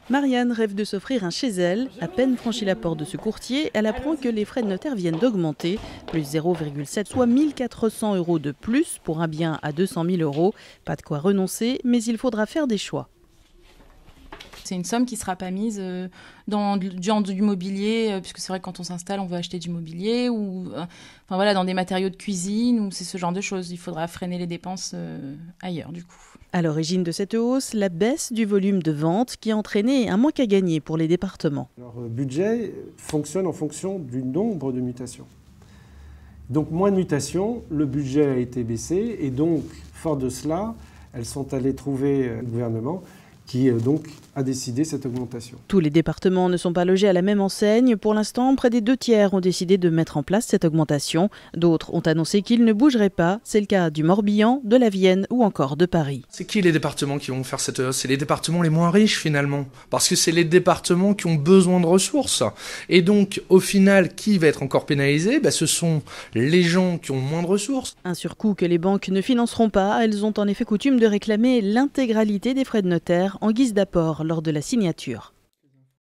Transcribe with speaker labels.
Speaker 1: Marianne rêve de s'offrir un chez elle. À peine franchie la porte de ce courtier, elle apprend que les frais de notaire viennent d'augmenter, plus 0,7, soit 1 400 € de plus pour un bien à 200 000 €. Pas de quoi renoncer, mais il faudra faire des choix.
Speaker 2: C'est une somme qui ne sera pas mise dans du mobilier, puisque c'est vrai que quand on s'installe, on veut acheter du mobilier, ou enfin, voilà, dans des matériaux de cuisine, ou c'est ce genre de choses. Il faudra freiner les dépenses ailleurs, du coup.
Speaker 1: À l'origine de cette hausse, la baisse du volume de vente qui a entraîné un manque à gagner pour les départements.
Speaker 3: Leur budget fonctionne en fonction du nombre de mutations. Donc moins de mutations, le budget a été baissé, et donc, fort de cela, elles sont allées trouver le gouvernement qui donc a décidé cette augmentation.
Speaker 1: Tous les départements ne sont pas logés à la même enseigne. Pour l'instant, près des 2/3 ont décidé de mettre en place cette augmentation. D'autres ont annoncé qu'ils ne bougeraient pas. C'est le cas du Morbihan, de la Vienne ou encore de Paris.
Speaker 4: C'est qui les départements qui vont faire cette hausse? C'est les départements les moins riches finalement, parce que c'est les départements qui ont besoin de ressources. Et donc, au final, qui va être encore pénalisé? Ce sont les gens qui ont moins de ressources.
Speaker 1: Un surcoût que les banques ne financeront pas. Elles ont en effet coutume de réclamer l'intégralité des frais de notaire en guise d'apport lors de la signature.